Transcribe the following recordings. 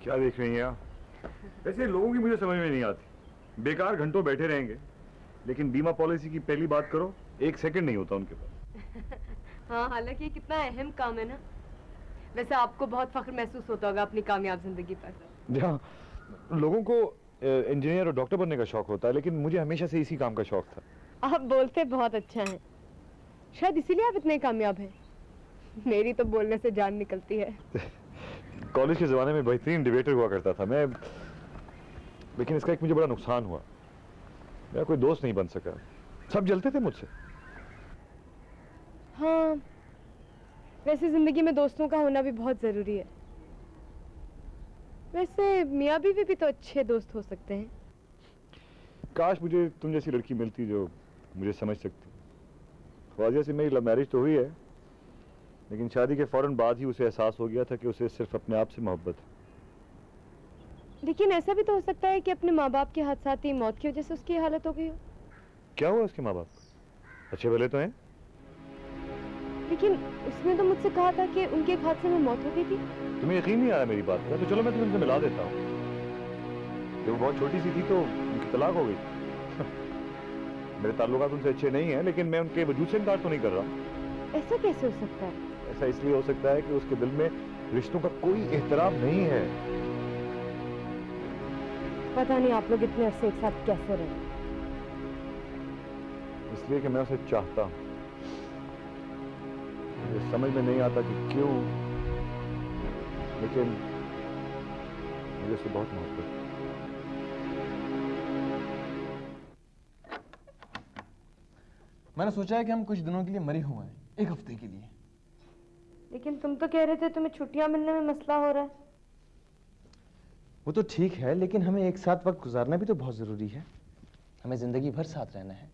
क्या देख रही हैं आप? वैसे लोगों की मुझे समझ में नहीं आती। बेकार घंटों बैठे रहेंगे, लेकिन बीमा पॉलिसी की पहली बात करो, 1 सेकंड नहीं होता उनके पास। हाँ, हालांकि ये कितना अहम काम है ना। वैसे आपको बहुत फख्र महसूस होता होगा अपनी कामयाब जिंदगी पर। जहाँ लोगों को इंजीनियर और डॉक्टर बनने का शौक होता है, लेकिन मुझे हमेशा से इसी काम का शौक था। आप बोलते बहुत अच्छा हैं, शायद इसीलिए आप इतने कामयाब हैं। मेरी तो बोलने से जान निकलती है। कॉलेज के ज़माने में बेहतरीन डिबेटर हुआ करता था मैं, लेकिन इसका एक मुझे बड़ा नुकसान हुआ। मेरा कोई दोस्त नहीं बन सका, सब जलते थे मुझसे। हाँ, वैसे जिंदगी में दोस्तों का होना भी बहुत जरूरी है। वैसे मियाँ बीवी भी तो अच्छे दोस्त हो सकते हैं। काश मुझे तुम जैसी लड़की मिलती जो मुझे समझ सकती। ख्वाजा से मेरी लव मैरिज तो हुई है, लेकिन शादी के फौरन बाद ही उसे एहसास हो गया था कि उसे सिर्फ अपने आप से मोहब्बत है। लेकिन ऐसा भी तो हो सकता है कि अपने माँ बाप के हादसाती मौत की वजह से उसकी हालत हो गई हो। क्या हुआ उसके माँ बाप? अच्छे भले तो हैं। लेकिन उसने तो मुझसे कहा था कि उनके एक हादसे में मौत हो गई थी। तुम्हें यकीन नहीं आया मेरी बात का? तो चलो मैं तुम्हें उनसे मिला देता हूँ। जब वो बहुत छोटी सी थी तो उनकी तलाक हो गई। मेरे ताल्लुकात उनसे अच्छे नहीं हैं, लेकिन मैं उनके वजूद से इनकार तो नहीं कर रहा। ऐसा कैसे हो सकता है? ऐसा इसलिए हो सकता है कि उसके दिल में रिश्तों का कोई एहतराम नहीं है। पता नहीं आप लोग इतने अरसे एक साथ कैसे रहे। इसलिए कि मैं उसे चाहता हूँ। मुझे समझ में नहीं आता कि क्यों, लेकिन मुझे उससे बहुत मोहब्बत है। मैंने सोचा है कि हम कुछ दिनों के लिए मरे हुए हैं, 1 हफ्ते के लिए। लेकिन तुम तो कह रहे थे तुम्हें छुट्टियां मिलने में मसला हो रहा है। वो तो ठीक है, लेकिन हमें एक साथ वक्त गुजारना भी तो बहुत जरूरी है। हमें जिंदगी भर साथ रहना है।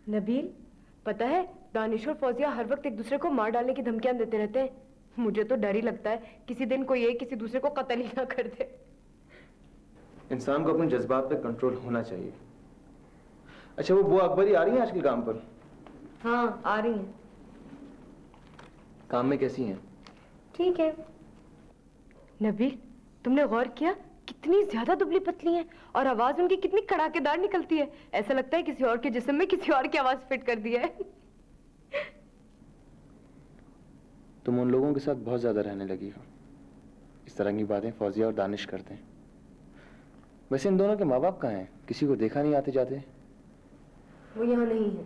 नबील, पता है दानिश और फौजिया हर वक्त एक दूसरे को मार डालने की धमकियां देते रहते हैं। मुझे तो डर ही लगता है किसी दिन कोई एक किसी दूसरे को कत्ल ही ना कर दे। इंसान को अपने जज्बात पे कंट्रोल होना चाहिए। अच्छा, वो बुआ अकबरी आ रही है आजकल काम पर? हाँ, आ रही हैं। काम में कैसी हैं? ठीक है। नबील, तुमने गौर किया कितनी ज्यादा दुबली पतली हैं और आवाज उनकी कितनी कड़ाकेदार निकलती है। ऐसा लगता है किसी और के जिस्म में किसी और की आवाज फिट कर दी है। तुम उन लोगों के साथ बहुत ज्यादा रहने लगी हो। इस तरह की बातें फौजिया और दानिश करते हैं। वैसे इन दोनों के माँ बाप कहाँ हैं? किसी को देखा नहीं आते जाते। वो यहाँ नहीं है।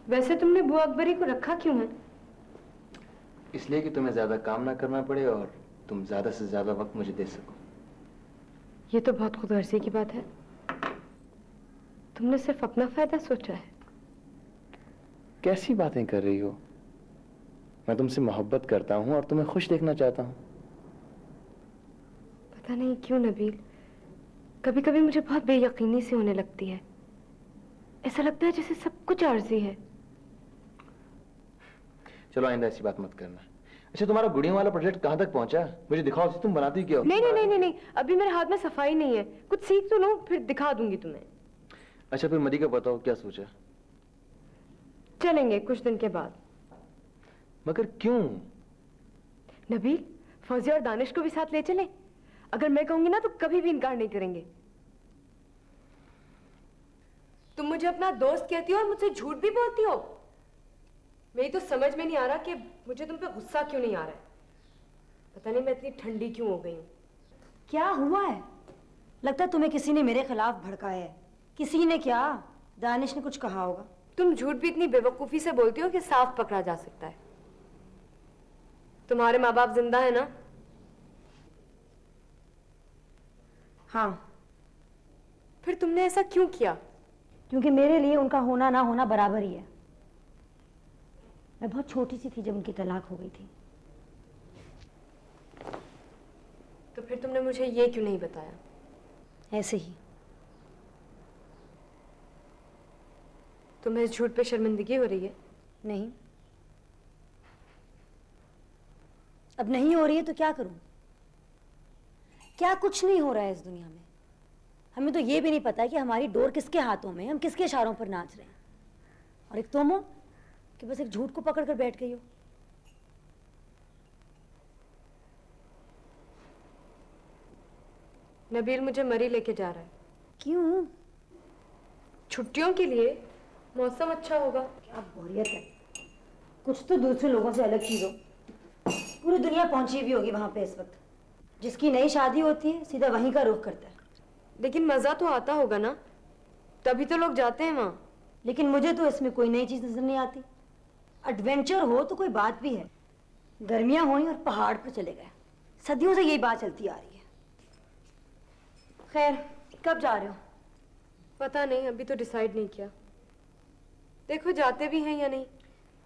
वैसे तुमने बुआ अकबरी को रखा क्यों है? इसलिए कि तुम्हें ज्यादा काम ना करना पड़े और तुम ज्यादा से ज्यादा वक्त मुझे दे सको। ये तो बहुत खुदगर्जी की बात है। तुमने सिर्फ अपना फायदा सोचा है। कैसी बातें कर रही हो? मैं तुमसे मोहब्बत करता हूँ और तुम्हें खुश देखना चाहता हूँ। पता नहीं क्यों नबील, कभी कभी मुझे बहुत बेयकीनी सी होने लगती है। ऐसा लगता है जैसे सब कुछ आर्जी है। चलो आइंदा ऐसी बात मत करना। अच्छा, तुम्हारा गुड़ियों वाला प्रोजेक्ट कहाँ तक पहुंचा? मुझे दिखाओ, तुम बनाती क्या हो? नहीं नहीं नहीं नहीं नहीं, अभी मेरे हाथ में सफाई नहीं है। कुछ सीख तो लो, फिर दिखा दूंगी तुम्हें। अच्छा, फिर मदी का बताओ, क्या सोचा? चलेंगे कुछ दिन के बाद। मगर क्यों? नबील, फौजिया और दानिश को भी साथ ले चलें। अगर मैं कहूंगी ना तो कभी भी इनकार नहीं करेंगे। तुम मुझे अपना दोस्त कहती हो और मुझसे झूठ भी बोलती हो। मेरी तो समझ में नहीं आ रहा कि मुझे तुम पे गुस्सा क्यों नहीं आ रहा है। पता नहीं मैं इतनी ठंडी क्यों हो गई हूँ। क्या हुआ है? लगता है तुम्हें किसी ने मेरे खिलाफ भड़काया है। किसी ने क्या? दानिश ने कुछ कहा होगा। तुम झूठ भी इतनी बेवकूफी से बोलती हो कि साफ पकड़ा जा सकता है। तुम्हारे माँ बाप जिंदा है ना? हाँ। फिर तुमने ऐसा क्यों किया? क्योंकि मेरे लिए उनका होना ना होना बराबर ही है। मैं बहुत छोटी सी थी जब उनकी तलाक हो गई थी। तो फिर तुमने मुझे ये क्यों नहीं बताया? ऐसे ही। तुम्हें इस झूठ पे शर्मिंदगी हो रही है? नहीं। अब नहीं हो रही है तो क्या करूं? क्या कुछ नहीं हो रहा है इस दुनिया में। हमें तो ये भी नहीं पता कि हमारी डोर किसके हाथों में, हम किसके इशारों पर नाच रहे हैं। और एक तुम हो कि बस एक झूठ को पकड़ कर बैठ गई हो। नबील मुझे मरी लेके जा रहा है। क्यों? छुट्टियों के लिए। मौसम अच्छा होगा। क्या बोरियत है। कुछ तो दूसरे लोगों से अलग चीज हो। पूरी दुनिया पहुंची हुई होगी वहां पे इस वक्त। जिसकी नई शादी होती है सीधा वहीं का रुख करता है। लेकिन मजा तो आता होगा ना, तभी तो लोग जाते हैं वहां। लेकिन मुझे तो इसमें कोई नई चीज नजर नहीं आती। एडवेंचर हो तो कोई बात भी है। गर्मियां हुई और पहाड़ पर चले गए। सदियों से यही बात चलती आ रही है। खैर, कब जा रहे हो? पता नहीं, अभी तो डिसाइड नहीं किया। देखो जाते भी हैं या नहीं।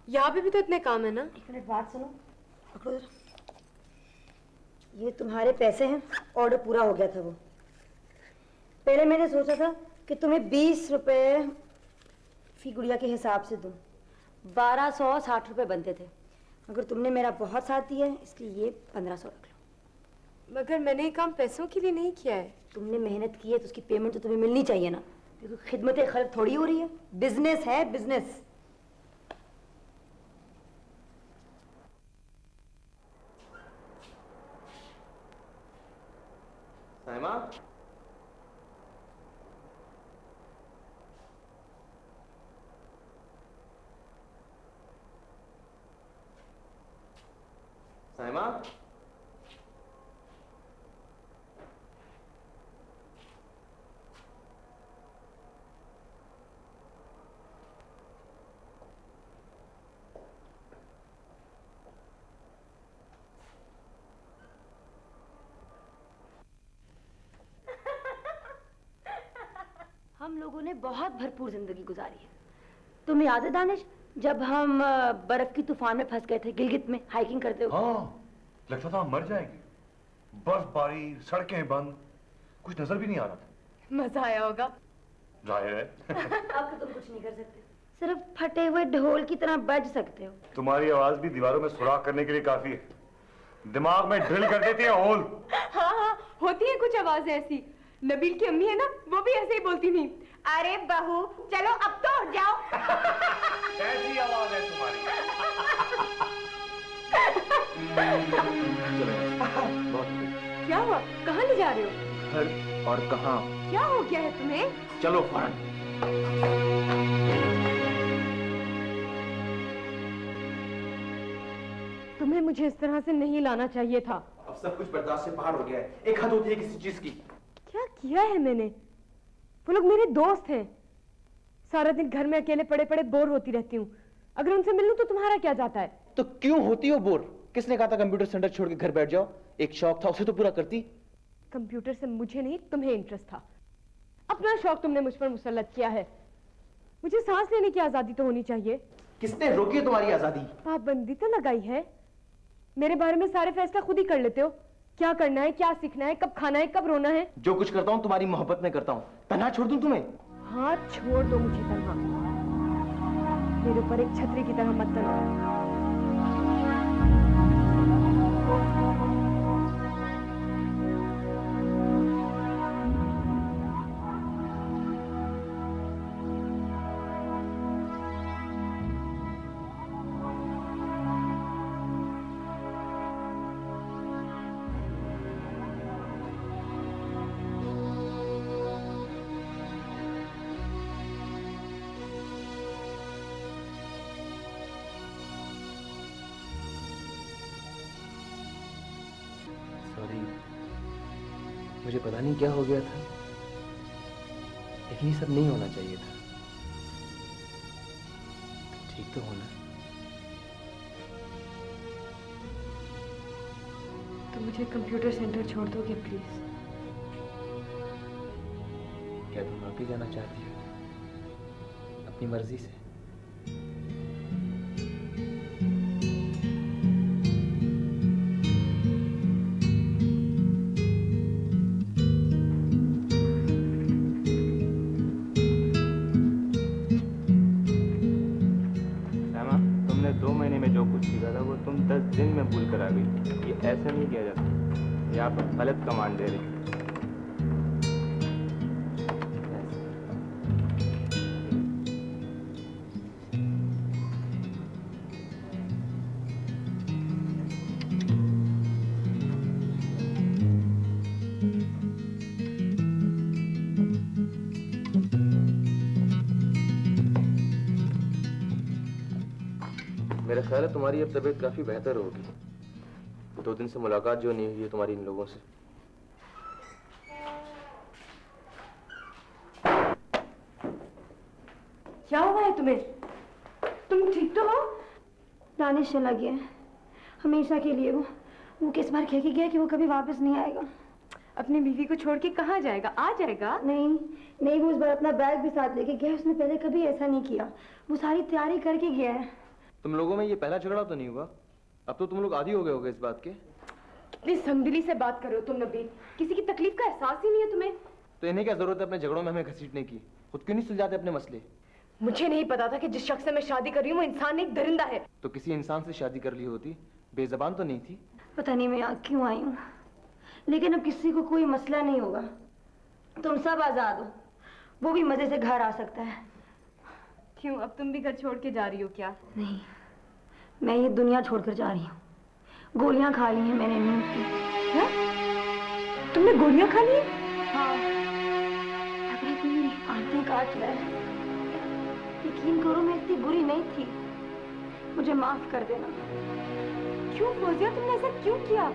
यहाँ पे भी तो इतने काम है ना। एक मिनट बात सुनो। पकड़ो जरा। ये तुम्हारे पैसे हैं। ऑर्डर पूरा हो गया था वो। पहले मैंने सोचा था कि तुम्हें 20 रुपए फी गुड़िया के हिसाब से दूं। 1260 रुपए बनते थे, मगर तुमने मेरा बहुत साथ दिया है, इसलिए ये 1500 रख लो। मगर मैंने ये काम पैसों के लिए नहीं किया है। तुमने मेहनत की है तो उसकी पेमेंट तो तुम्हें मिलनी चाहिए ना। क्योंकि खिदमत खल्क थोड़ी हो रही है। बिजनेस है, बिजनेस। साइमा, साइमा, हम लोगों ने बहुत भरपूर जिंदगी गुजारी है। तुम्हें याद है दानिश, जब हम बर्फ की तूफान में फंस गए थे गिलगित में हाइकिंग करते हुए? हाँ, लगता था हम मर जाएंगे। बर्फबारी, सड़कें बंद, कुछ नजर भी नहीं आ रहा था। मजा आया होगा। जाहिर है। अब तो तुम कुछ नहीं कर सकते, सिर्फ फटे हुए ढोल की तरह बज सकते हो। तुम्हारी आवाज भी दीवारों में सुराख करने के लिए काफी है। दिमाग में ड्रिल कर देती है होल। हाँ हाँ, होती है कुछ आवाजें ऐसी। नबील की अम्मी है ना, वो भी ऐसे ही बोलती थी। अरे बहू, चलो अब तो उठ जाओ। कैसी आवाज है तुम्हारी? क्या हुआ? कहाँ ले जा रहे हो? घर और कहाँ? क्या हो गया है तुम्हें? चलो फौरन। तुम्हें मुझे इस तरह से नहीं लाना चाहिए था। अब सब कुछ बर्दाश्त से बाहर हो गया है। एक हद होती है किसी चीज की। क्या किया है मैंने? वो लोग मेरे दोस्त हैं। सारा दिन घर में अकेले पड़े पड़े बोर होती रहती हूँ। अगर उनसे मिलूं तो तुम्हारा क्या जाता है? तो क्यों होती हो बोर? किसने कहा था कंप्यूटर सेंटर छोड़ के घर बैठ जाओ? एक शौक था, उसे तो पूरा करती। कंप्यूटर से मुझे नहीं, तुम्हें इंटरेस्ट था। अपना शौक तुमने मुझ पर मुसल्लत किया है। मुझे सांस लेने की आजादी तो होनी चाहिए। किसने रोकी है तुम्हारी आजादी? पाबंदी तो लगाई है। मेरे बारे में सारे फैसला खुद ही कर लेते हो। क्या करना है, क्या सीखना है, कब खाना है, कब रोना है। जो कुछ करता हूँ तुम्हारी मोहब्बत में करता हूँ। तन्हा छोड़ दूं तुम्हें? हाथ छोड़ दो मुझे तन्हा। मेरे ऊपर एक छतरी की तरह मत तनो। सॉरी, मुझे पता नहीं क्या हो गया था, लेकिन ये सब नहीं होना चाहिए था। ठीक तो होना। तो मुझे कंप्यूटर सेंटर छोड़ दोगे प्लीज? क्या तुम वापस जाना चाहती हो अपनी मर्जी से? तुमने 2 महीने में जो कुछ सीखा था वो तुम 10 दिन में भूल कर आ गई। ये ऐसा नहीं किया जाता। ये आप गलत कमांड दे रहे हैं। मेरा ख्याल है तुम्हारी अब तबीयत काफी बेहतर होगी। 2 दिन से मुलाकात जो नहीं हुई है तुम्हारी इन लोगों से। क्या हुआ है तुम्हें? तुम ठीक तो हो? दानिश चला गया है हमेशा के लिए। वो किस बार कह के गया कि वो कभी वापस नहीं आएगा। अपनी बीवी को छोड़ के कहाँ जाएगा? आ जाएगा। नहीं, वो इस बार अपना बैग भी साथ लेके गया। उसने पहले कभी ऐसा नहीं किया। वो सारी तैयारी करके गया है। तुम लोगों में ये पहला झगड़ा तो नहीं हुआ? अब तो तुम लोग आदी हो गए होगे इस बात के। कितनी संगदिली से बात कर रहे हो तुम नबील। किसी की तकलीफ का एहसास ही नहीं है तुम्हें। तो इन्हें क्या जरूरत है अपने झगड़ों में हमें घसीटने की? खुद क्यों नहीं सुलझाते अपने मसले? मुझे नहीं पता था कि जिस शख्स से मैं शादी कर रही हूँ वो इंसान नहीं, एक दरिंदा है। तो किसी इंसान से शादी कर ली होती, बेजबान तो नहीं थी? पता नहीं मैं यहाँ क्यों आई हूँ, लेकिन अब किसी को कोई मसला नहीं होगा। तुम सब आजाद हो। वो भी मजे से घर आ सकता है। क्यों, अब तुम भी घर छोड़ के जा रही हो क्या? नहीं, मैं ये दुनिया छोड़कर जा रही हूँ। गोलियां खा ली हैं मैंने नींद की। क्या? तुमने गोलियां खा ली? हाँ, लग रहा है कि मेरी आंखें काट रहा है। यकीन करो मैं इतनी बुरी नहीं थी। मुझे माफ कर देना। क्यों फौजिया, तुमने ऐसा क्यों किया?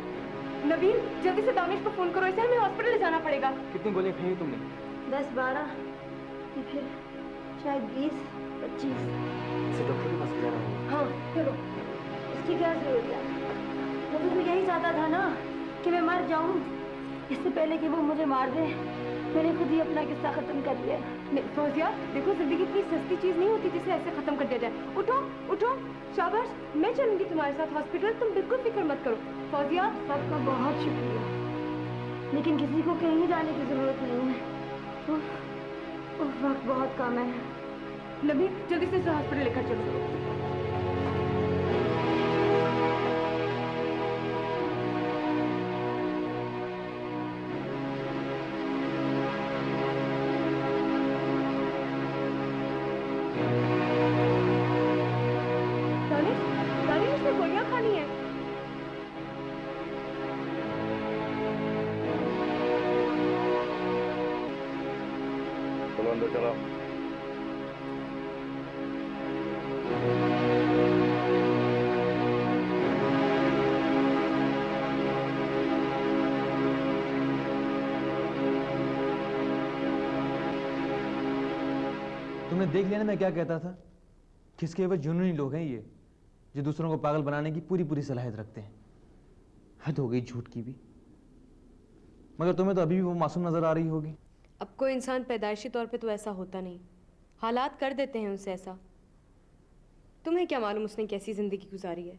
नबील, जल्दी से दानिश को फोन करो, इसे हमें हॉस्पिटल ले जाना पड़ेगा। कितनी गोलियां खाई तुमने? 10-12 या फिर शायद 20-25। इसे डॉक्टर के पास ले जाना होगा। हाँ चलो, इसकी क्या जरूरत है? वो तो यही चाहता था ना कि मैं मर जाऊं। इससे पहले कि वो मुझे मार दे मैंने खुद ही अपना किस्सा खत्म कर दिया। फौजिया देखो, जिंदगी इतनी सस्ती चीज नहीं होती जिसे ऐसे खत्म कर दिया जाए। उठो उठो, शाबाश, मैं चलूंगी तुम्हारे साथ हॉस्पिटल, तुम बिल्कुल फिक्र मत करो। फौजिया, सबका बहुत शुक्रिया, लेकिन किसी को कहीं जाने की जरूरत नहीं है। वक्त बहुत कम है। नबी, जल्दी से हॉस्पिटल लेकर चलो। दानिश ने गोलियां खानी है। चलो अंदर चलो। तुमने देख लिया ना मैं क्या कहता था? किसके वो जुनूनी लोग हैं ये, जो दूसरों को पागल बनाने की पूरी पूरी सलाहियत रखते हैं। हद हो गई झूठ की भी। मगर तुम्हें तो अभी भी वो मासूम नजर आ रही होगी। अब कोई इंसान पैदाइशी तौर पे तो ऐसा होता नहीं, हालात कर देते हैं उसे ऐसा। तुम्हें क्या मालूम उसने कैसी जिंदगी गुजारी है,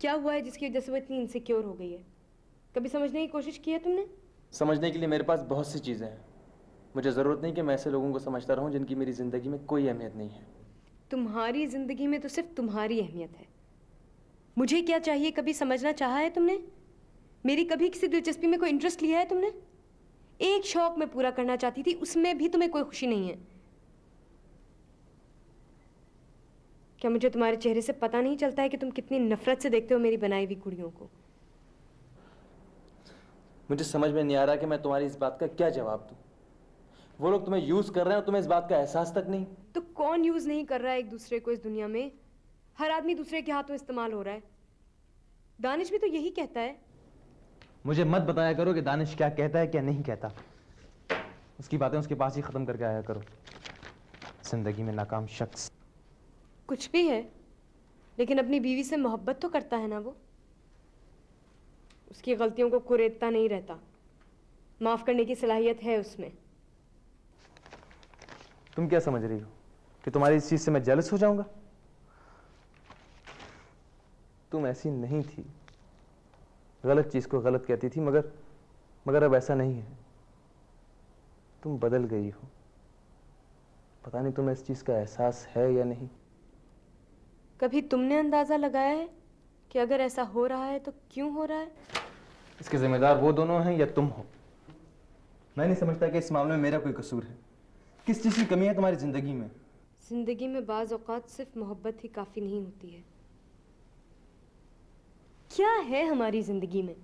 क्या हुआ है जिसकी वजह से वो इतनी इनसिक्योर हो गई है। कभी समझने की कोशिश की है तुमने? समझने के लिए मेरे पास बहुत सी चीजें हैं। मुझे जरूरत नहीं कि मैं ऐसे लोगों को समझता रहूं जिनकी मेरी जिंदगी में कोई अहमियत नहीं है। तुम्हारी जिंदगी में तो सिर्फ तुम्हारी अहमियत है। मुझे क्या चाहिए कभी समझना चाहा है तुमने? मेरी कभी किसी दिलचस्पी में कोई इंटरेस्ट लिया है तुमने? एक शौक मैं पूरा करना चाहती थी, उसमें भी तुम्हें कोई खुशी नहीं है। क्या मुझे तुम्हारे चेहरे से पता नहीं चलता है कि तुम कितनी नफरत से देखते हो मेरी बनाई हुई कुड़ियों को? मुझे समझ में नहीं आ रहा कि मैं तुम्हारी इस बात का क्या जवाब दूं। वो लोग तुम्हें यूज कर रहे हैं और तुम्हें इस बात का एहसास तक नहीं। तो कौन यूज नहीं कर रहा है एक दूसरे को इस दुनिया में? हर आदमी दूसरे के हाथों इस्तेमाल हो रहा है। दानिश भी तो यही कहता है। मुझे मत बताया करो कि दानिश क्या कहता है क्या नहीं कहता। उसकी बातें उसके पास ही खत्म करके आया करो। जिंदगी में नाकाम शख्स। कुछ भी है, लेकिन अपनी बीवी से मोहब्बत तो करता है ना वो। उसकी गलतियों को कुरेदता नहीं रहता, माफ करने की सलाहियत है उसमें। तुम क्या समझ रही हो कि तुम्हारी इस चीज से मैं जेलस हो जाऊंगा? तुम ऐसी नहीं थी, गलत चीज को गलत कहती थी, मगर अब ऐसा नहीं है। तुम बदल गई हो। पता नहीं तुम्हें इस चीज का एहसास है या नहीं। कभी तुमने अंदाजा लगाया है कि अगर ऐसा हो रहा है तो क्यों हो रहा है? इसके जिम्मेदार वो दोनों हैं या तुम हो। मैं नहीं समझता कि इस मामले में मेरा कोई कसूर है। किस चीज की कमी है तुम्हारी जिंदगी में? जिंदगी में बाज औकात सिर्फ मोहब्बत ही काफी नहीं होती है। क्या है हमारी जिंदगी में?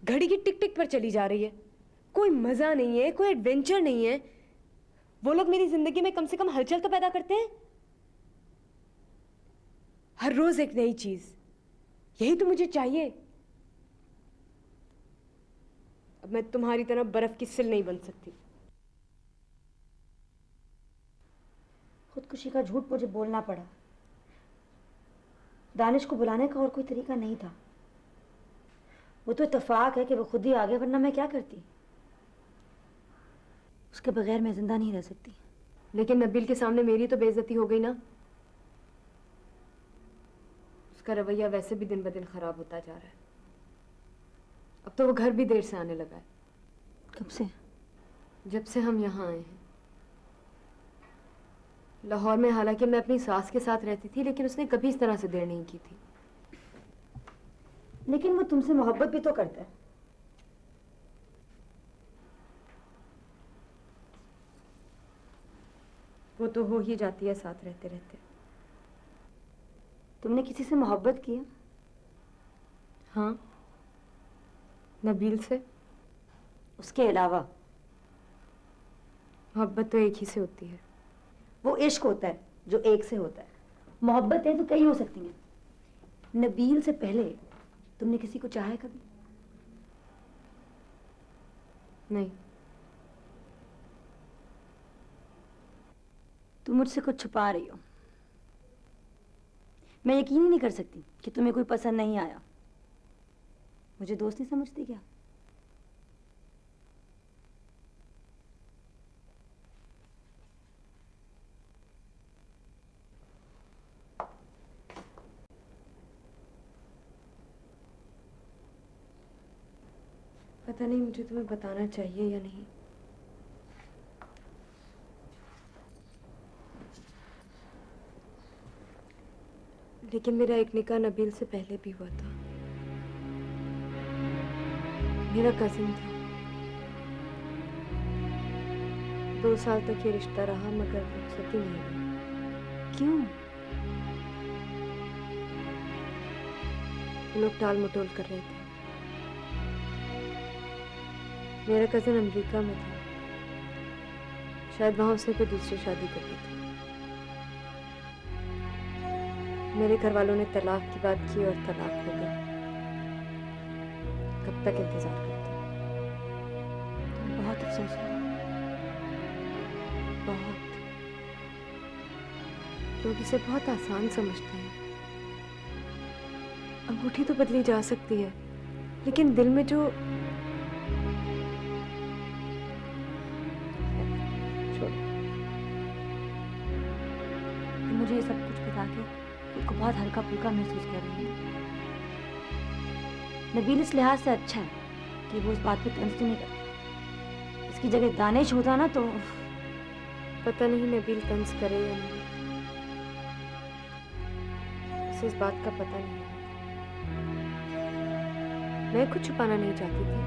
घड़ी की टिक टिक पर चली जा रही है, कोई मजा नहीं है, कोई एडवेंचर नहीं है। वो लोग मेरी जिंदगी में कम से कम हलचल तो पैदा करते हैं। हर रोज एक नई चीज, यही तो मुझे चाहिए। अब मैं तुम्हारी तरह बर्फ की सिल नहीं बन सकती। खुदकुशी का झूठ मुझे बोलना पड़ा। दानिश को बुलाने का और कोई तरीका नहीं था। वो तो इत्तेफाक है कि वो खुद ही आ गया, वरना मैं क्या करती। उसके बगैर मैं जिंदा नहीं रह सकती। लेकिन नबील के सामने मेरी तो बेइज्जती हो गई ना। उसका रवैया वैसे भी दिन ब दिन खराब होता जा रहा है। अब तो वो घर भी देर से आने लगा है। कब से? जब से हम यहाँ आए हैं। लाहौर में हालांकि मैं अपनी सास के साथ रहती थी, लेकिन उसने कभी इस तरह से देर नहीं की थी। लेकिन वो तुमसे मोहब्बत भी तो करता है। वो तो हो ही जाती है साथ रहते रहते। तुमने किसी से मोहब्बत की है? हाँ, नबील से। उसके अलावा? मोहब्बत तो एक ही से होती है। वो इश्क होता है जो एक से होता है। मोहब्बतें तो कई हो सकती हैं। नबील से पहले तुमने किसी को चाहा है कभी? नहीं। तुम मुझसे कुछ छुपा रही हो। मैं यकीन ही नहीं कर सकती कि तुम्हें कोई पसंद नहीं आया। मुझे दोस्त नहीं समझती क्या? पता नहीं मुझे तुम्हें बताना चाहिए या नहीं। लेकिन मेरा एक निकाह नबील से पहले भी हुआ था। मेरा कजिन था। 2 साल तक ये रिश्ता रहा, मगर रुखसती नहीं हुई। क्यों? वो लोग टाल मटोल कर रहे थे। मेरा कजिन अमेरिका में था। शायद वहां उसने कोई दूसरी शादी कर ली थी। मेरे घर वालों ने तलाक की बात की और तलाक हो गई। कब तक इंतजार करते? बहुत अफसोस हुआ। बहुत। लोग इसे बहुत आसान समझते हैं। अंगूठी तो बदली जा सकती है, लेकिन दिल में जो मुझे ये सब कुछ बता के खुद को बहुत हल्का फुल्का महसूस कर रही हूँ। नबील इस लिहाज से अच्छा है कि वो इस बात पे तंज नहीं करता। इसकी जगह दानिश होता ना तो पता नहीं नबील तंज करे या नहीं। उसे इस बात का पता नहीं है। मैं कुछ छुपाना नहीं चाहती थी,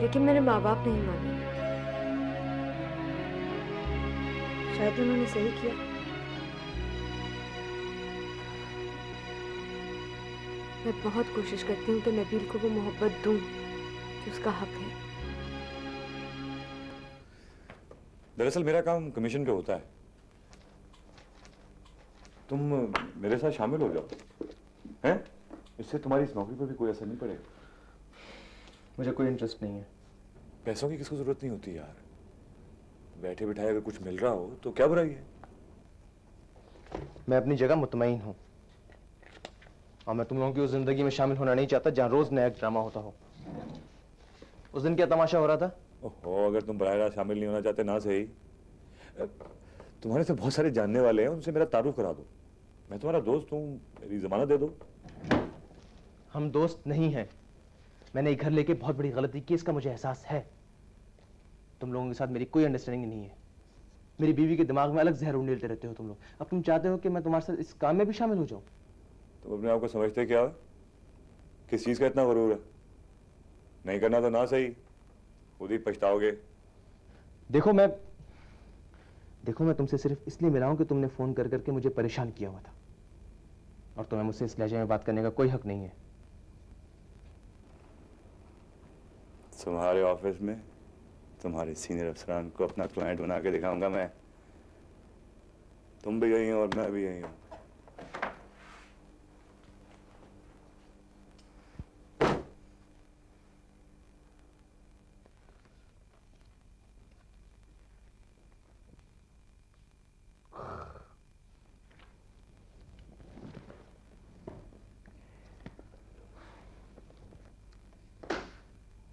लेकिन मेरे माँ बाप नहीं माने। शायद उन्होंने सही किया। मैं बहुत कोशिश करती हूँ कि नबील को वो मोहब्बत दूं जो उसका हक है। दरअसल मेरा काम कमीशन पे होता है। तुम मेरे साथ शामिल हो जाओ, हैं? इससे तुम्हारी इस नौकरी पर भी कोई असर नहीं पड़ेगा। मुझे कोई इंटरेस्ट नहीं है। पैसों की किसको जरूरत नहीं होती यार। बैठे बिठाए अगर कुछ मिल रहा हो तो क्या बुराई है। मैं अपनी जगह मुतमईन हूँ, और मैं तुम लोगों की उस जिंदगी में शामिल होना नहीं चाहता जहाँ रोज नया ड्रामा होता हो। उस दिन क्या तमाशा हो रहा था? ओहो, अगर तुम बराह रास्त शामिल नहीं होना चाहते ना सही। तुम्हारे से बहुत सारे जानने वाले हैं, उनसे मेरा तारुफ करा दो। मैं तुम्हारा दोस्त हूँ, मेरी जमानत दे दो। हम दोस्त नहीं हैं। मैंने एक घर लेके बहुत बड़ी गलती की, इसका मुझे एहसास है। तुम लोगों के साथ मेरी कोई अंडरस्टैंडिंग नहीं है। मेरी बीवी के दिमाग में अलग जहर उंडेलते रहते हो तुम लोग। अब तुम चाहते हो कि मैं तुम्हारे साथ इस काम में भी शामिल हो जाऊं? तुम अपने आप को समझते क्या हो? किस चीज का इतना गरूर है? नहीं करना तो ना सही, खुद ही पछताओगे। देखो मैं तुमसे सिर्फ इसलिए मिला हूं कि तुमने फोन कर करके मुझे परेशान किया हुआ था, और तुम्हें मुझसे इस लहजे में बात करने का कोई हक नहीं है। तुम्हारे ऑफिस में तुम्हारे सीनियर अफसरान को अपना क्लाइंट बना के दिखाऊंगा मैं। तुम भी यही हो और मैं भी यही हूं।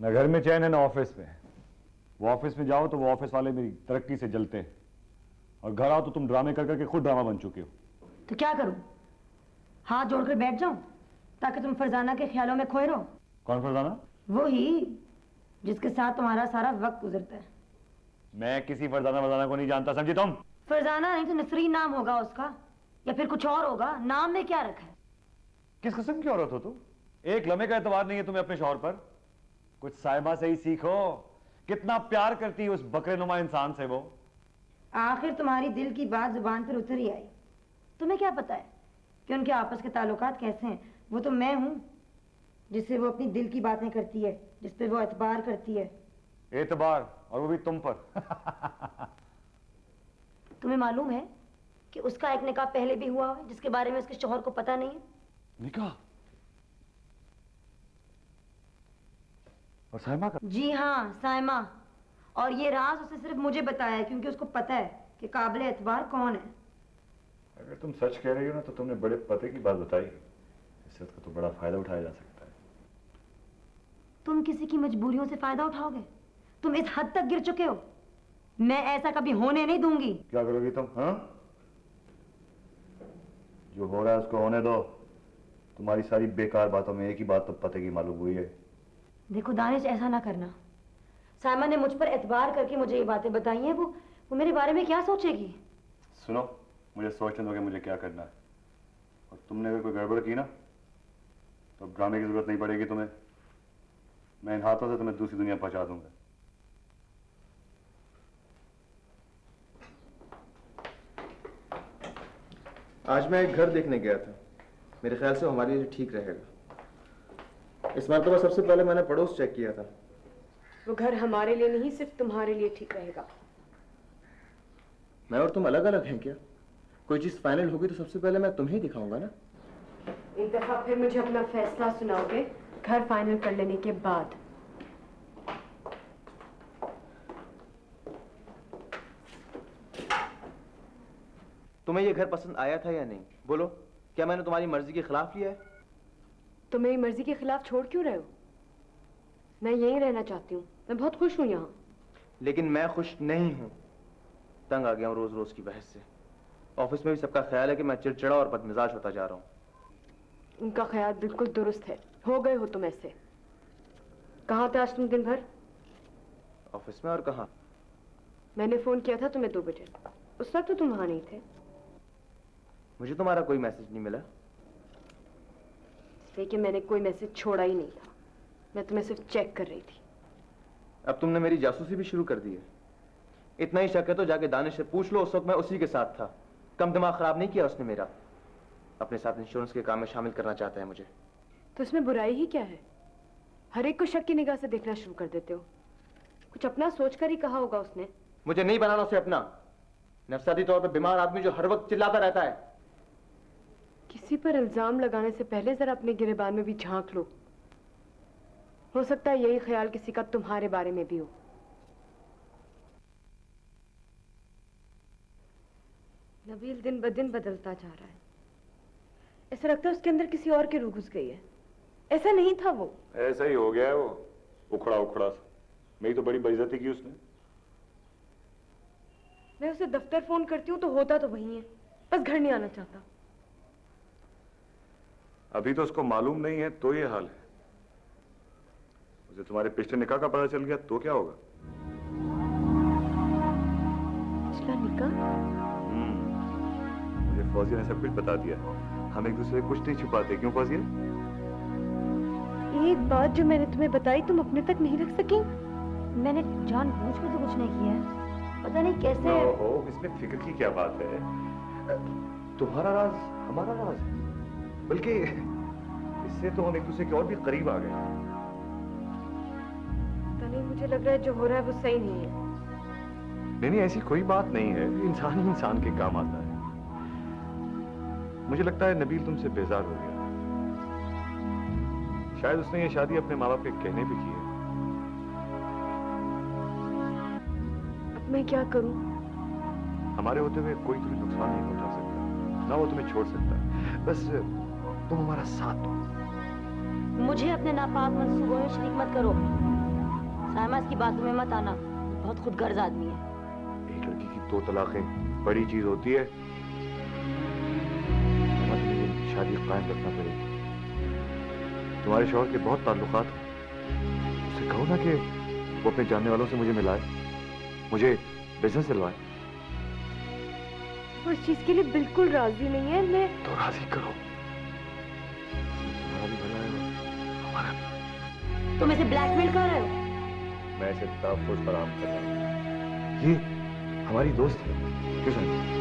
ना घर में चैन है ना ऑफिस में। वो ऑफिस में जाओ तो वो ऑफिस वाले मेरी तरक्की से जलते हैं, और घर आओ तो तुम ड्रामे कर करके खुद ड्रामा बन चुके हो। तो क्या करूं? हाथ जोड़कर बैठ जाऊं ताकि तुम फरजाना के ख्यालों में खोए रहो? कौन फरजाना? वो ही जिसके साथ तुम्हारा सारा वक्त गुजरता है। मैं किसी फरजाना को नहीं जानता, समझी तुम? फरजाना नहीं तो नसरीन नाम होगा उसका, या फिर कुछ और होगा। नाम में क्या रखा है? किस किस्म की औरत हो तुम? एक लम्हे का एतबार नहीं है तुम्हें अपने शौहर पर। कुछ साहिबा से ही सीखो, कितना प्यार करती है उस बकरेनुमा इंसान से वो। आखिर तुम्हारी दिल की बात जुबान पर उतर ही आई। तुम्हें क्या पता है कि उनके आपस के ताल्लुकात कैसे हैं? वो तो मैं हूं जिससे वो अपनी दिल की बातें करती है, जिस पे वो एतबार करती है। एतबार? और वो भी तुम पर। तुम्हें मालूम है कि उसका एक निकाह पहले भी हुआ है जिसके बारे में उसके शौहर को पता नहीं है? निकाह? और साइमा का? जी हाँ, साइमा। और ये राज उसने सिर्फ मुझे बताया है क्योंकि उसको पता है कि काबिल एतबार कौन है। अगर तुम सच कह रही हो ना तो तुमने बड़े पते की बात बताई। इससे तो बड़ा फायदा उठाया जा सकता है। तुम किसी की मजबूरियों से फायदा उठाओगे? तुम इस हद तक गिर चुके हो। मैं ऐसा कभी होने नहीं दूंगी। क्या करोगी तुम? हाँ, जो हो रहा है उसको होने दो। तुम्हारी सारी बेकार बातों में एक ही बात तो पते की मालूम हुई है। देखो दानिश, ऐसा ना करना। साइमा ने मुझ पर एतबार करके मुझे ये बातें बताई हैं। वो मेरे बारे में क्या सोचेगी? सुनो, मुझे सोचने दो कि मुझे क्या करना है। और तुमने अगर कोई गड़बड़ की ना तो अब ड्रामे की जरूरत नहीं पड़ेगी तुम्हें। मैं इन हाथों से तुम्हें दूसरी दुनिया पहुंचा दूंगा। आज मैं एक घर देखने गया था। मेरे ख्याल से वो हमारे लिए ठीक रहेगा। इस मरतबा सबसे पहले मैंने पड़ोस चेक किया था। वो घर हमारे लिए नहीं, सिर्फ तुम्हारे लिए ठीक रहेगा। मैं और तुम अलग अलग हैं क्या? कोई चीज फाइनल होगी तो सबसे पहले मैं तुम्हें ही दिखाऊंगा ना। एक दफा फिर मुझे अपना फैसला सुनाओगे घर फाइनल कर लेने के बाद? तुम्हें ये घर पसंद आया था या नहीं? बोलो, क्या मैंने तुम्हारी मर्जी के खिलाफ लिया है? तुम मेरी मर्जी के खिलाफ छोड़ क्यों रहे हो? मैं यहीं रहना चाहती हूँ। मैं बहुत खुश हूँ यहाँ। लेकिन मैं खुश नहीं हूँ। तंग आ गया हूँ रोज रोज की बहस से। ऑफिस में भी सबका ख्याल है कि मैं चिड़चिड़ा और बदमिजाज होता जा रहा हूँ। उनका ख्याल बिल्कुल दुरुस्त है। हो गए हो तुम ऐसे। कहाँ थे आज तुम दिन भर? ऑफिस में। और कहाँ? मैंने फोन किया था तुम्हें 2 बजे। उस वक्त तो तुम वहां नहीं थे। मुझे तुम्हारा कोई मैसेज नहीं मिला। इसलिए कि मैंने कोई मैसेज छोड़ा ही नहीं था। मैं तुम्हें सिर्फ चेक कर रही थी। अब तुमने मेरी जासूसी भी शुरू कर दी है। इतना ही शक है तो जाके दानिश से पूछ लो। उस वक्त मैं उसी के साथ था। कम दिमाग खराब नहीं किया उसने मेरा। अपने साथ इंश्योरेंस के काम में शामिल करना चाहता है मुझे। तो इसमें बुराई ही क्या है? हर एक को शक की निगाह से देखना शुरू कर देते हो। कुछ अपना सोचकर ही कहा होगा उसने। मुझे नहीं बनाना उसे अपना। नफसाती तौर पर बीमार आदमी जो हर वक्त चिल्लाता रहता है। किसी पर इल्जाम लगाने से पहले जरा अपने गिरेबान में भी झांक लो। हो सकता है यही ख्याल किसी का तुम्हारे बारे में भी हो। नबील दिन ब दिन बदलता जा रहा है। ऐसा लगता है उसके अंदर किसी और की रूह घुस गई है। ऐसा नहीं था वो। ऐसा ही हो गया है वो, उखड़ा उखड़ा सा। मेरी तो बड़ी बेइज्जती की उसने। मैं उसे दफ्तर फोन करती हूँ तो होता तो वही है, बस घर नहीं आना चाहता। अभी तो उसको मालूम नहीं है तो ये हाल है। उसे तुम्हारे पिछले निकाह का पता चल गया तो क्या होगा? पिछला निकाह? मुझे फौजिया ने सब कुछ बता दिया। हम एक दूसरे से कुछ नहीं छुपाते। क्यों फौजिया? एक बात जो मैंने तुम्हें बताई तुम अपने तक नहीं रख सकी? मैंने जानबूझकर तो कुछ नहीं किया है। पता नहीं कैसे। ओहो, इसमें फिक्र की क्या बात है? तुम्हारा राज हमारा राज है। बल्कि इससे तो हम एक दूसरे के और भी करीब आ गए। पता नहीं, मुझे लग रहा है जो हो रहा है वो सही नहीं है। नहीं, ऐसी कोई बात नहीं है। इंसान ही इंसान के काम आता है। मुझे लगता है नबील तुमसे बेजार हो गया। शायद उसने ये शादी अपने माँ बाप के कहने पे की है। अब मैं क्या करूं? हमारे होते हुए कोई तुम्हें नुकसान नहीं पहुंचा सकता, ना वो तुम्हें छोड़ सकता। बस तुम हमारा साथ दो। मुझे अपने नापाक मंसूबों में शरीक मत करो। सायमा इसकी बातों में मत आना, बहुत खुदगर्ज आदमी है। एक लड़की की 2 तलाकें बड़ी चीज होती है। तुम्हें शादी कायम रखना पड़ेगी। तुम्हारे शौहर के बहुत ताल्लुकात हैं। उससे कहो ना कि वो अपने जानने वालों से मुझे मिलाए, मुझे बिजनेस दिलवाए। वो इस चीज के लिए बिल्कुल राजी नहीं है। मैं तो राजी करो, तुम्हारा भी भला है, हमारा भी। तुम इसे ब्लैकमेल कर रहे हो? मैं इसे तहफ़्फ़ुज़ फराहम कर रहा हूँ। ये हमारी दोस्त है, क्यों समझे?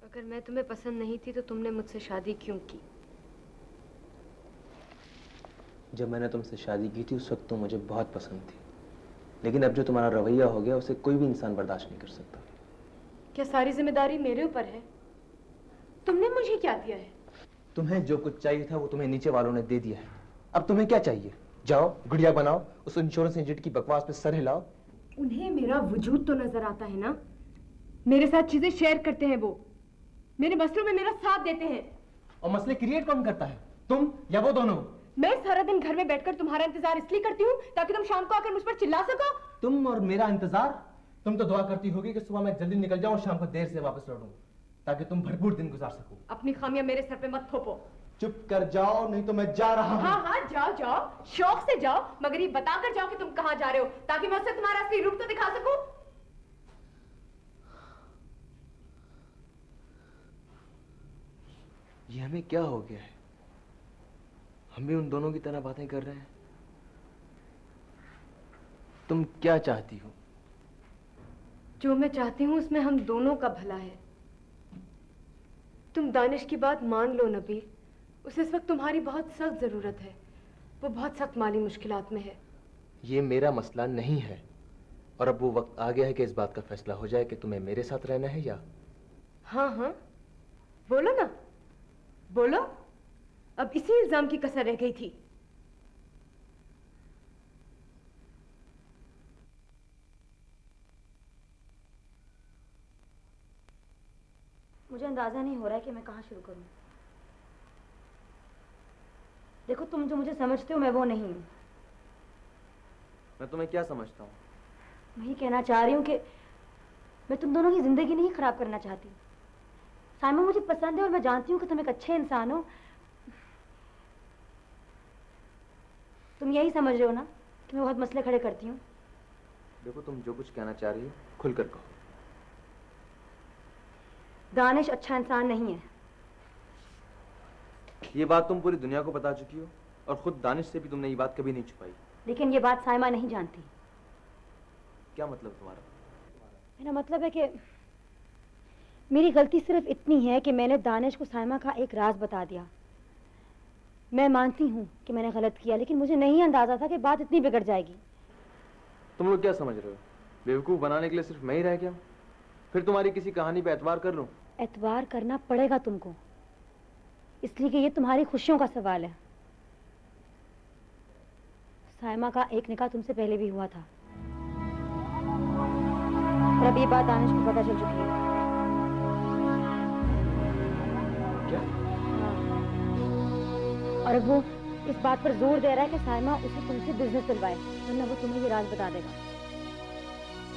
अगर मैं तुम्हें पसंद नहीं थी तो तुमने मुझसे शादी क्यों की? जब मैंने तुमसे शादी की थी उस वक्त तुम मुझे बहुत पसंद थी, लेकिन अब जो तुम्हारा रवैया हो गया उसे कोई भी इंसान बर्दाश्त नहीं कर सकता। क्या सारी जिम्मेदारी मेरे ऊपर है? तुमने मुझे क्या दिया है? तुम्हें जो कुछ चाहिए था वो तुम्हें नीचे वालों ने दे दिया है। अब तुम्हें क्या चाहिए? जाओ गुड़िया बनाओ, उस इंश्योरेंस एजेंट की बकवास पे सर हिलाओ। उन्हें मेरा वजूद तो नजर आता है ना, मेरे साथ चीजें शेयर करते हैं, वो मेरे मसलों में मेरा साथ देते हैं। और मसले क्रिएट कौन करता है, तुम या वो दोनों? मैं सारा दिन घर में बैठकर तुम्हारा इंतजार इसलिए करती हूँ ताकि तुम शाम को आकर मुझ पर चिल्ला सको। तुम और मेरा इंतजार? तुम तो दुआ करती होगी कि सुबह मैं जल्दी निकल जाऊं और शाम को देर से वापस लौटूं, ताकि तुम भरपूर दिन गुजार सको। अपनी खामियां मेरे सर पे मत थोपो। चुप कर जाओ, नहीं तो मैं जा रहा हूं। हाँ हाँ जाओ जाओ, शौक से जाओ, मगर ये बताकर जाओ कि तुम कहाँ जा रहे हो, ताकि मैं उसे तुम्हारा असली रूप तो दिखा सकूं। ये हमें क्या हो गया है? हम भी उन दोनों की तरह बातें कर रहे हैं। तुम क्या चाहती हो? जो मैं चाहती हूँ उसमें हम दोनों का भला है। तुम दानिश की बात मान लो नबील, उसे इस वक्त तुम्हारी बहुत सख्त जरूरत है। वो बहुत सख्त माली मुश्किलात में है। ये मेरा मसला नहीं है, और अब वो वक्त आ गया है कि इस बात का फैसला हो जाए कि तुम्हें मेरे साथ रहना है या। हाँ हाँ बोलो ना, बोलो। अब इसी इल्जाम की कसर रह गई थी। मुझे अंदाजा नहीं हो रहा है कि मैं कहाँ शुरू करूं। देखो, तुम जो मुझे समझते हो मैं वो नहीं हूं। मैं तुम्हें क्या समझता हूँ? मैं ये कहना चाह रही हूँ कि मैं तुम दोनों की जिंदगी नहीं खराब करना चाहती। साइमा मुझे पसंद है और मैं जानती हूँ कि तुम एक अच्छे इंसान हो। तुम यही समझ रहे हो ना कि मैं बहुत मसले खड़े करती हूँ? देखो, तुम जो कुछ कहना चाह रही हो खुलकर कहो। दानिश अच्छा इंसान नहीं है। ये बात तुम पूरी दुनिया को बता चुकी हो, और खुद दानिश से भी तुमने ये बात कभी नहीं छुपाई। लेकिन ये बात साइमा नहीं जानती। क्या मतलब तुम्हारा? मेरा मतलब है कि मेरी गलती सिर्फ इतनी है कि मैंने दानिश को साइमा का एक राज बता दिया। मैं मानती हूँ कि मैंने गलत किया, लेकिन मुझे नहीं अंदाजा था कि बात इतनी बिगड़ जाएगी। तुम लोग क्या समझ रहे हो? बेवकूफ बनाने के लिए सिर्फ मैं ही रह गया? फिर तुम्हारी किसी कहानी पे एतबार कर लूं? एतबार करना पड़ेगा तुमको, इसलिए कि ये तुम्हारी खुशियों का सवाल है। साइमा का एक निकाह तुमसे पहले भी हुआ था, और अब ये बात दानिश को पता चल चुकी है। क्या? हाँ। और अब वो इस बात पर जोर दे रहा है कि साइमा उसे तुमसे बिजनेस दिलवाए, वरना वो तुम्हें ये राज बता देगा।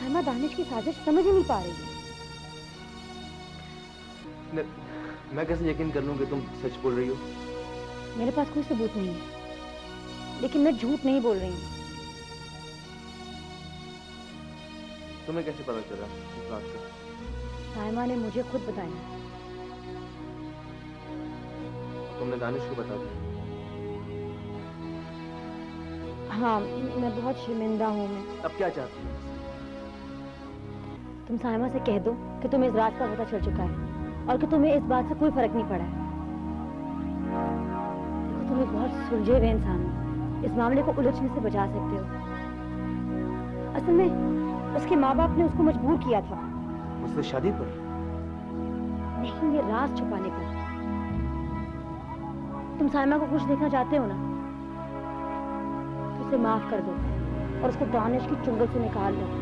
साइमा दानिश की साजिश समझ ही नहीं पा रही है। मैं कैसे यकीन कर लूं कि तुम सच बोल रही हो? मेरे पास कोई सबूत नहीं है, लेकिन मैं झूठ नहीं बोल रही हूँ। तुम्हें कैसे पता चला इस बात का? साइमा ने मुझे खुद बताया। तुमने दानिश को बता दिया? हाँ, मैं बहुत शर्मिंदा हूँ। मैं अब क्या चाहती हो? तुम साइमा से कह दो कि तुम्हें इस रात का पता चल चुका है और कि तुम्हें इस बात से कोई फर्क नहीं पड़ा है। देखो, तुम एक बहुत सुलझे हुए इंसान हो, इस मामले को उलझने से बचा सकते हो। असल में उसके माँ बाप ने उसको मजबूर किया था। मुझसे शादी पर? नहीं, ये राज छुपाने पर। तुम साइमा को खुश देखना चाहते हो ना, तो उसे माफ कर दो और उसको दानिश की चुंगल से निकाल दो।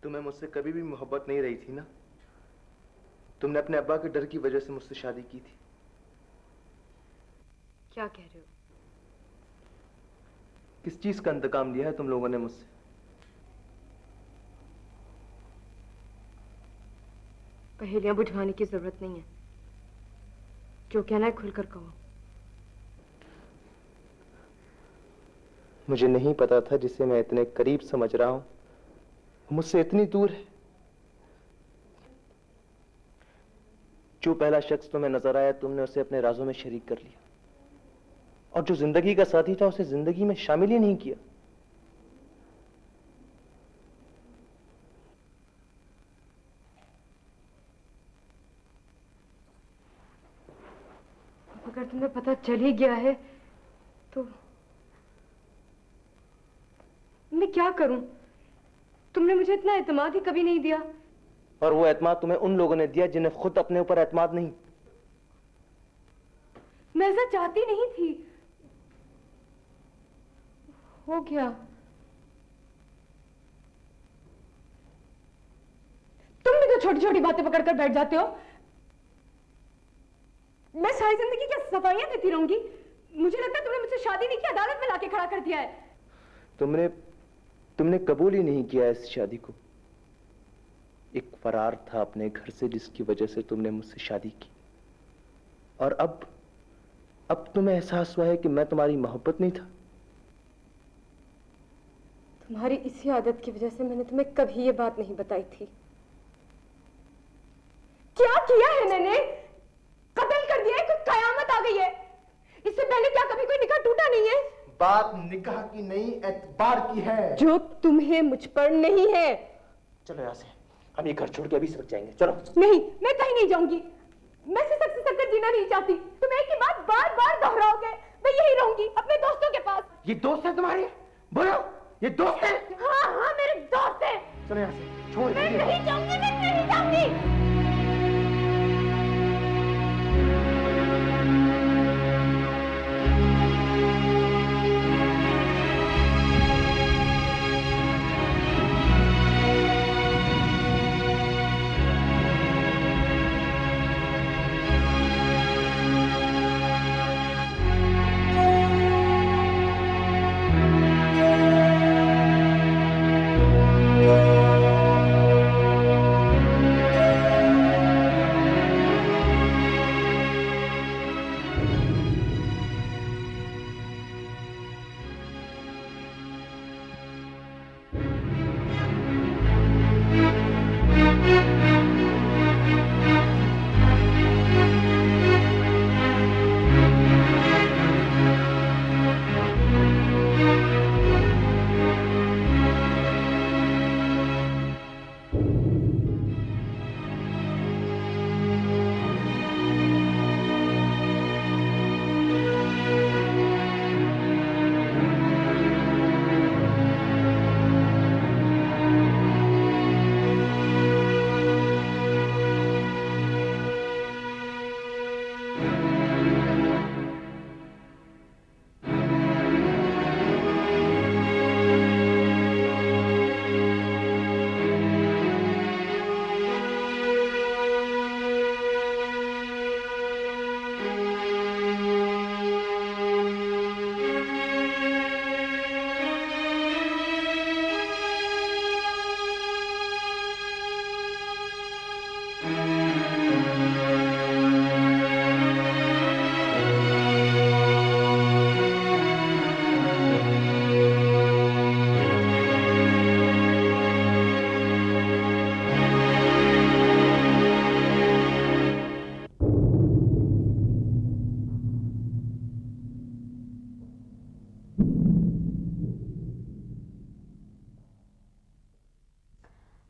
तुम्हें मुझसे कभी भी मोहब्बत नहीं रही थी ना? तुमने अपने अब्बा के डर की वजह से मुझसे शादी की थी। क्या कह रहे हो? किस चीज का इंतकाम लिया है तुम लोगों ने मुझसे? पहेलियां बुझवाने की जरूरत नहीं है, जो कहना है खुलकर कहो। मुझे नहीं पता था जिसे मैं इतने करीब समझ रहा हूं, मुझसे इतनी दूर है। जो पहला शख्स तुम्हें नजर आया, तुमने उसे अपने राजों में शरीक कर लिया, और जो जिंदगी का साथी था उसे जिंदगी में शामिल ही नहीं किया। अगर तुम्हें पता चल ही गया है तो मैं क्या करूं? तुमने मुझे इतना एतमाद ही कभी नहीं दिया। और वो एतमाद तुम्हें उन लोगों ने दिया जिन्हें खुद अपने ऊपर एतमाद नहीं। मैं ऐसा चाहती नहीं थी, हो गया। तुम भी तो छोटी छोटी बातें पकड़कर बैठ जाते हो। मैं सारी जिंदगी क्या सफाइयां देती रहूंगी? मुझे लगता है तुमने मुझसे शादी नहीं की, अदालत में लाके खड़ा कर दिया है। तुमने कबूल ही नहीं किया इस शादी को। एक फरार था अपने घर से जिसकी वजह से तुमने मुझसे शादी की, और अब तुम्हें एहसास हुआ है कि मैं तुम्हारी मोहब्बत नहीं था। तुम्हारी इसी आदत की वजह से मैंने तुम्हें कभी ये बात नहीं बताई थी। क्या किया है मैंने? कत्ल कर दिया है, कुछ कयामत आ गई है। इससे पहले क्या कभी कोई निकाह टूटा नहीं है? बात निकाह की नहीं, एतबार की है, जो तुम्हें मुझ पर नहीं है। चलो यहाँ से, हम ये घर छोड़ के अभी सड़क जाएंगे। चलो। नहीं, मैं कहीं नहीं जाऊंगी। मैं सिसक सिसक कर जीना नहीं चाहती। तुम एक ही बात बार बार दोहराओगे। मैं यही रहूंगी अपने दोस्तों के पास। ये दोस्त है तुम्हारे? बोलो, ये दोस्त है? हाँ हाँ, मेरे दोस्त है। चलो यहाँ से, छोड़ मैं दीजिए। नहीं जाऊंगी, मैं नहीं जाऊंगी।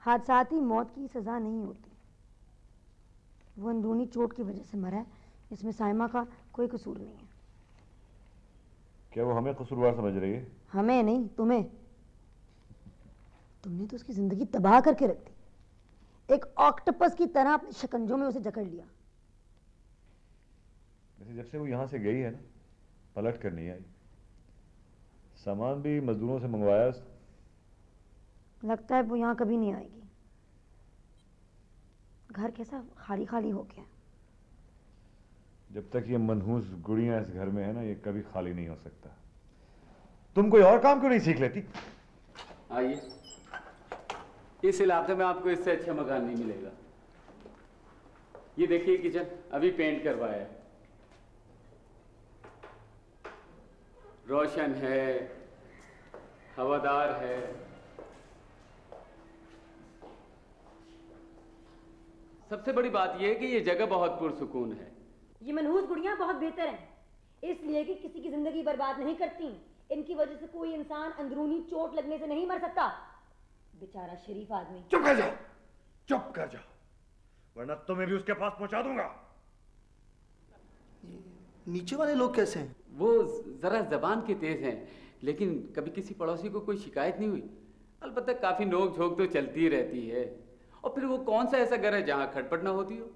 हादसात ही मौत की सज़ा नहीं होती। वो अंदरूनी चोट की वजह से मरा है, इसमें साइमा का कोई कसूर नहीं है। क्या वो हमें कसूरवार समझ रही है? हमें नहीं, तुम्हें। तुमने तो उसकी जिंदगी तबाह करके रख दी। एक ऑक्टोपस की तरह अपने शिकंजों में उसे जकड़ लिया। वैसे जब से वो यहाँ से गई है ना, पलट कर नहीं आई। सामान भी मजदूरों से मंगवाया उसने। लगता है वो यहाँ कभी नहीं आएगी। घर कैसा खाली खाली हो गया। जब तक ये मनहूस गुड़ियां इस घर में है ना, ये कभी खाली नहीं हो सकता। तुम कोई और काम क्यों नहीं सीख लेती? आइए, इस इलाके में आपको इससे अच्छा मकान नहीं मिलेगा। ये देखिए किचन अभी पेंट करवाया है, रोशन है, हवादार है। सबसे बड़ी बात यह है कि ये जगह बहुत पुरसुकून है। ये मनहूस गुड़ियां बहुत बेहतर हैं, इसलिए कि किसी की जिंदगी बर्बाद नहीं करती। इनकी वजह से कोई इंसान अंदरूनी चोट लगने से नहीं मर सकता। बेचारा शरीफ आदमी। चुप कर जाओ, चुप कर जाओ, वरना तुम्हें भी उसके पास पहुंचा दूंगा। नीचे वाले लोग कैसे हैं? वो जरा जबान के तेज हैं, लेकिन कभी किसी पड़ोसी को कोई शिकायत नहीं हुई। अलबत्ता काफी नोक झोंक तो चलती रहती है। और फिर वो कौन सा ऐसा घर है जहां खटपट ना होती हो?